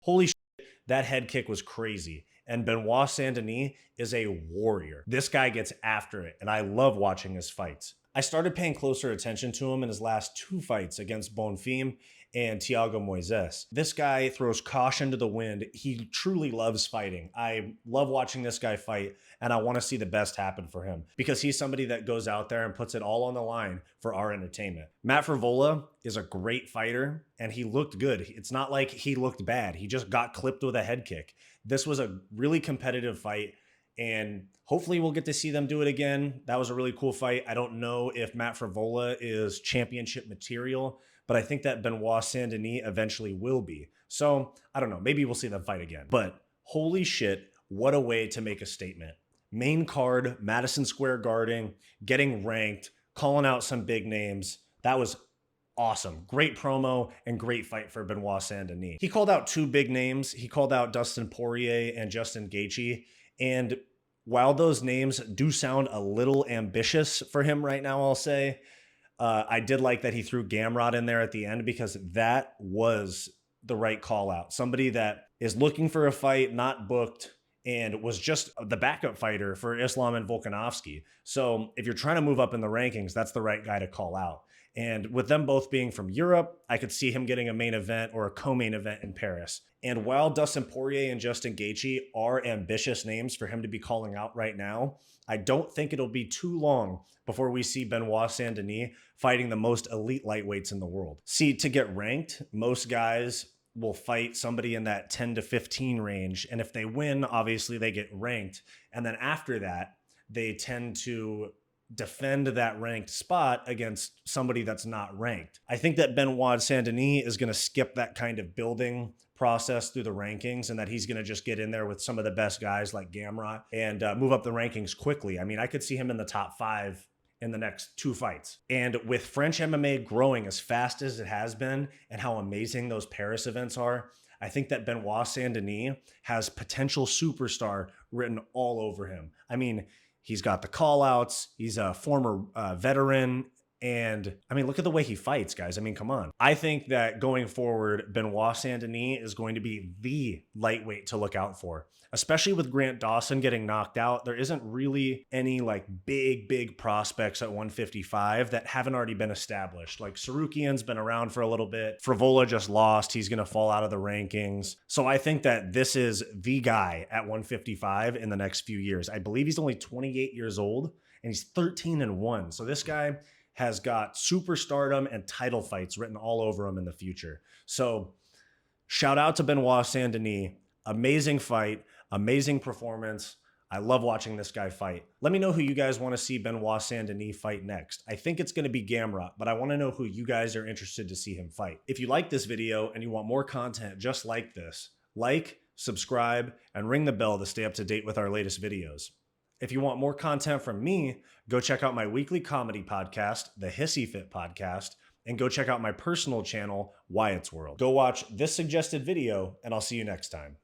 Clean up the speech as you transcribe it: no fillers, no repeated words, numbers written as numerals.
Holy shit, that head kick was crazy. And Benoit Saint-Denis is a warrior. This guy gets after it, and I love watching his fights. I started paying closer attention to him in his last two fights against Bonfim and Thiago Moises. This guy throws caution to the wind. He truly loves fighting. I love watching this guy fight, and I want to see the best happen for him because he's somebody that goes out there and puts it all on the line for our entertainment. Matt Frevola is a great fighter, and he looked good. It's not like he looked bad. He just got clipped with a head kick. This was a really competitive fight, and hopefully we'll get to see them do it again. That was a really cool fight. I don't know if Matt Frevola is championship material, but I think that Benoit Saint-Denis eventually will be. So I don't know, maybe we'll see them fight again. But holy shit, what a way to make a statement. Main card, Madison Square Garden, getting ranked, calling out some big names. That was awesome. Great promo and great fight for Benoit Saint-Denis. He called out two big names. He called out Dustin Poirier and Justin Gaethje. And while those names do sound a little ambitious for him right now, I'll say, I did like that he threw Gamrot in there at the end because that was the right call out. Somebody that is looking for a fight, not booked, and was just the backup fighter for Islam and Volkanovski. So if you're trying to move up in the rankings, that's the right guy to call out. And with them both being from Europe, I could see him getting a main event or a co-main event in Paris. And while Dustin Poirier and Justin Gaethje are ambitious names for him to be calling out right now, I don't think it'll be too long before we see Benoit Saint-Denis fighting the most elite lightweights in the world. See, to get ranked, most guys will fight somebody in that 10 to 15 range. And if they win, obviously they get ranked. And then after that, they tend to defend that ranked spot against somebody that's not ranked. I think that Benoit Saint-Denis is going to skip that kind of building process through the rankings and that he's going to just get in there with some of the best guys like Gamrot and move up the rankings quickly. I mean, I could see him in the top 5 in the next 2 fights. And with French MMA growing as fast as it has been and how amazing those Paris events are, I think that Benoit Saint-Denis has potential superstar written all over him. I mean, he's got the call outs. He's a former veteran. And I mean, look at the way he fights, guys. I mean, come on. I think that going forward, Benoit Saint-Denis is going to be the lightweight to look out for, especially with Grant Dawson getting knocked out. There isn't really any like big prospects at 155 that haven't already been established. Like Sarukian's been around for a little bit. Frevola just lost. He's going to fall out of the rankings. So I think that this is the guy at 155 in the next few years. I believe he's only 28 years old and he's 13-1. So this guy has got superstardom and title fights written all over him in the future. So shout out to Benoit Saint-Denis. Amazing fight, amazing performance. I love watching this guy fight. Let me know who you guys want to see Benoit Saint-Denis fight next. I think it's going to be Gamrot, but I want to know who you guys are interested to see him fight. If you like this video and you want more content just like this, like, subscribe, and ring the bell to stay up to date with our latest videos. If you want more content from me, go check out my weekly comedy podcast, the Hissyfit podcast, and go check out my personal channel, Wyatt's World. Go watch this suggested video, and I'll see you next time.